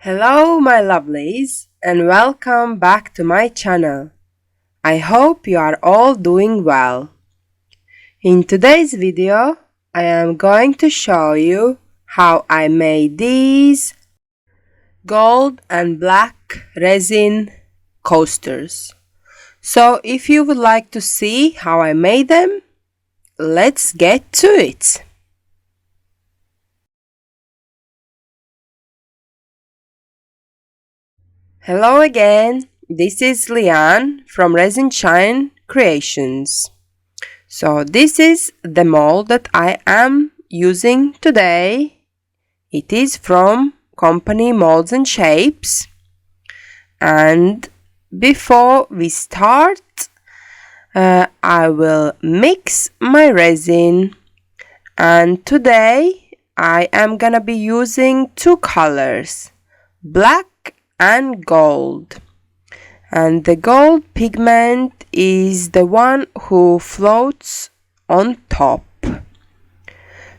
Hello my lovelies and welcome back to my channel. I hope you are all doing well. In today's video, I am going to show you how I made these gold and black resin coasters. So if you would like to see how I made them, let's get to it. Hello again, this is Liane from Resin Creations. So this is the mold that I am using today. It is from company Molds and Shapes. And before we start, I will mix my resin. And today I am gonna be using two colors, black and gold, and the gold pigment is the one who floats on top.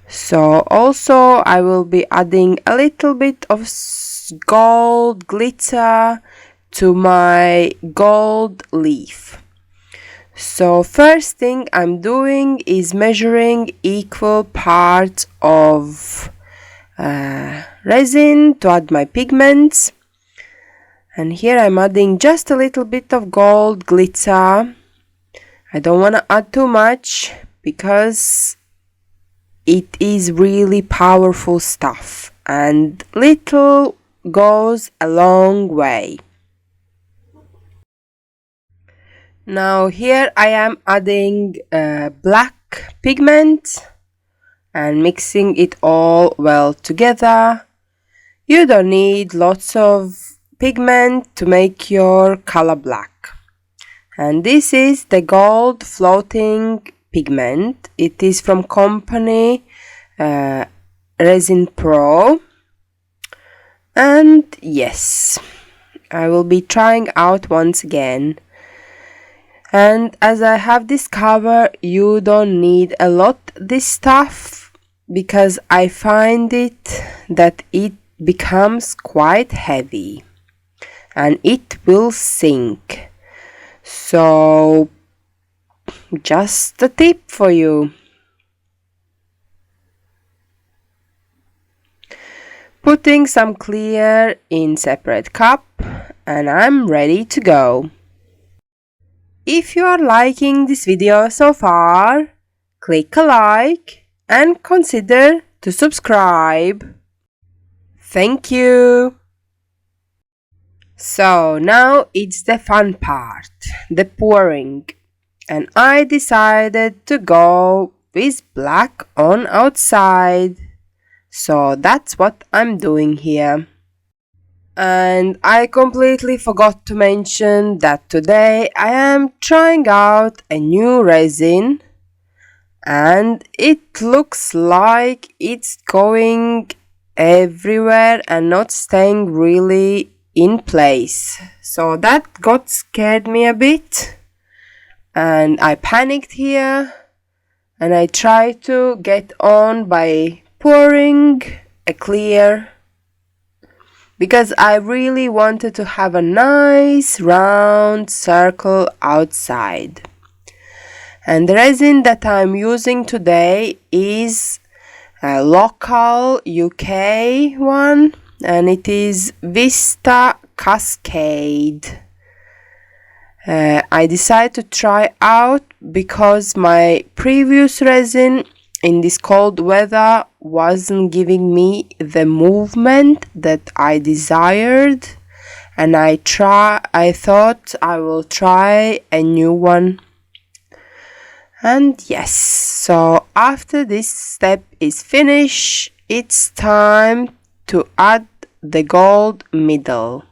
So also I will be adding a little bit of gold glitter to my gold leaf. So first thing I'm doing is measuring equal parts of resin to add my pigments. And here I'm adding just a little bit of gold glitter. I don't want to add too much because it is really powerful stuff and little goes a long way. Now here I am adding black pigment and mixing it all well together. You don't need lots of pigment to make your color black. And this is the gold floating pigment. It is from company Resin Pro. And yes, I will be trying out once again. And as I have discovered, you don't need a lot this stuff because I find it that it becomes quite heavy and it will sink. So just a tip for you. Putting some clear in separate cup and I'm ready to go. If you are liking this video so far, click a like and consider to subscribe. Thank you. So now it's the fun part, the pouring, and I decided to go with black on outside. So that's what I'm doing here. And I completely forgot to mention that today I am trying out a new resin and it looks like it's going everywhere and not staying really in place. So that got scared me a bit and I panicked here and I tried to get on by pouring a clear because I really wanted to have a nice round circle outside. And the resin that I'm using today is a local UK one and it is Vista Cascade. I decided to try out because my previous resin in this cold weather wasn't giving me the movement that I desired, and I thought I will try a new one. And yes, so after this step is finished, it's time to add the gold middle.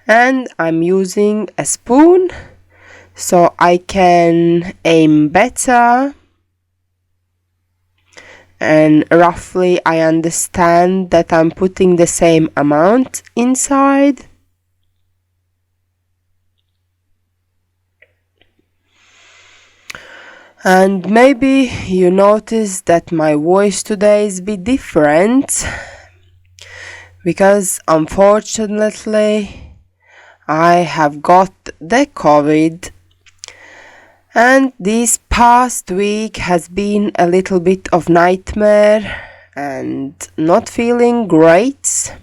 And I'm using a spoon so I can aim better and roughly I understand that I'm putting the same amount inside. And maybe you noticed that my voice today is a bit different because unfortunately I have got the COVID, and this past week has been a little bit of nightmare and not feeling great.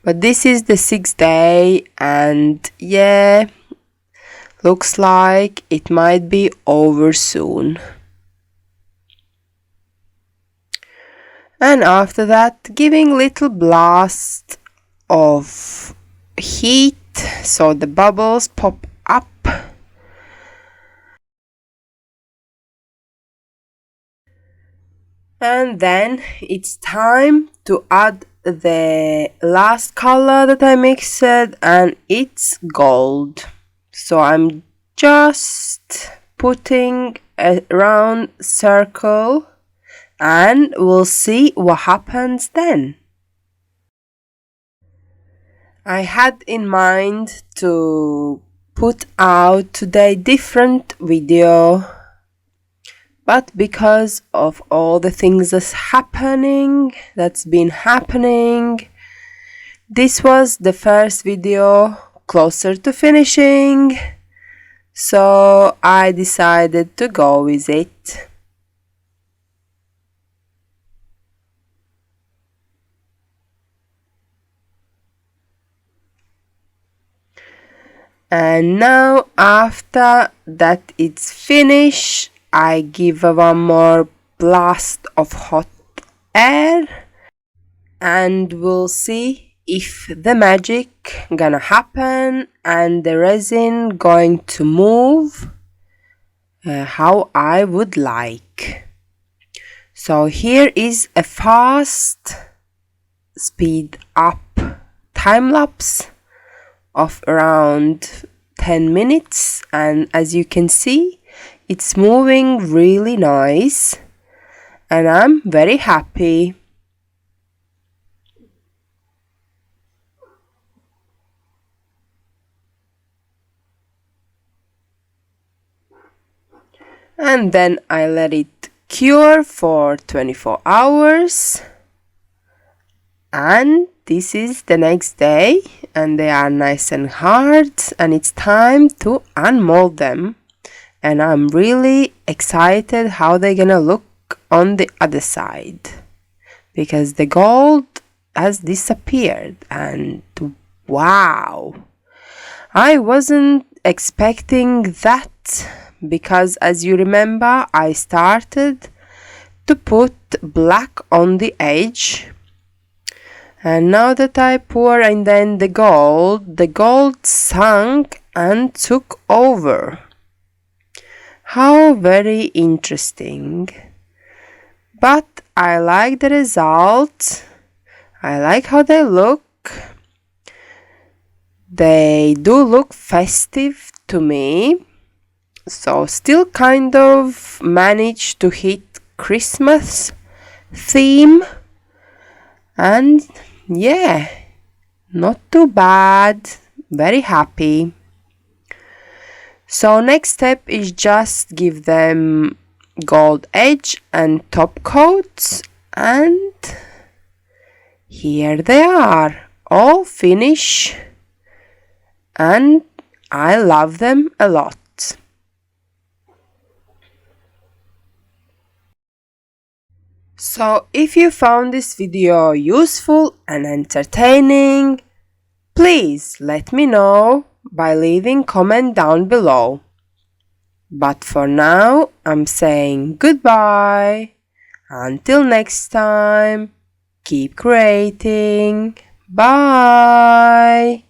But this is the 6th day, and yeah, looks like it might be over soon. And after that, giving little blast of heat so the bubbles pop up. And then it's time to add the last color that I mixed, and it's gold. So I'm just putting a round circle and we'll see what happens then. I had in mind to put out today different video, but because of all the things that's been happening, this was the first video closer to finishing, so I decided to go with it. And now after that it's finished, I give one more blast of hot air and we'll see if the magic gonna happen and the resin going to move how I would like. So here is a fast speed up time lapse of around 10 minutes, and as you can see, it's moving really nice and I'm very happy. And then I let it cure for 24 hours, and this is the next day and they are nice and hard, and it's time to unmold them, and I'm really excited how they're gonna look on the other side because the gold has disappeared. And wow, I wasn't expecting that because, as you remember, I started to put black on the edge, and now that I pour in then the gold sunk and took over. How very interesting. But I like the result. I like how they look. They do look festive to me. So still kind of manage to hit Christmas theme. And yeah, not too bad. Very happy. So next step is just give them gold edge and top coats, and here they are, all finished, and I love them a lot. So if you found this video useful and entertaining, please let me know by leaving comment down below. But for now, I'm saying goodbye. Until next time, keep creating. Bye.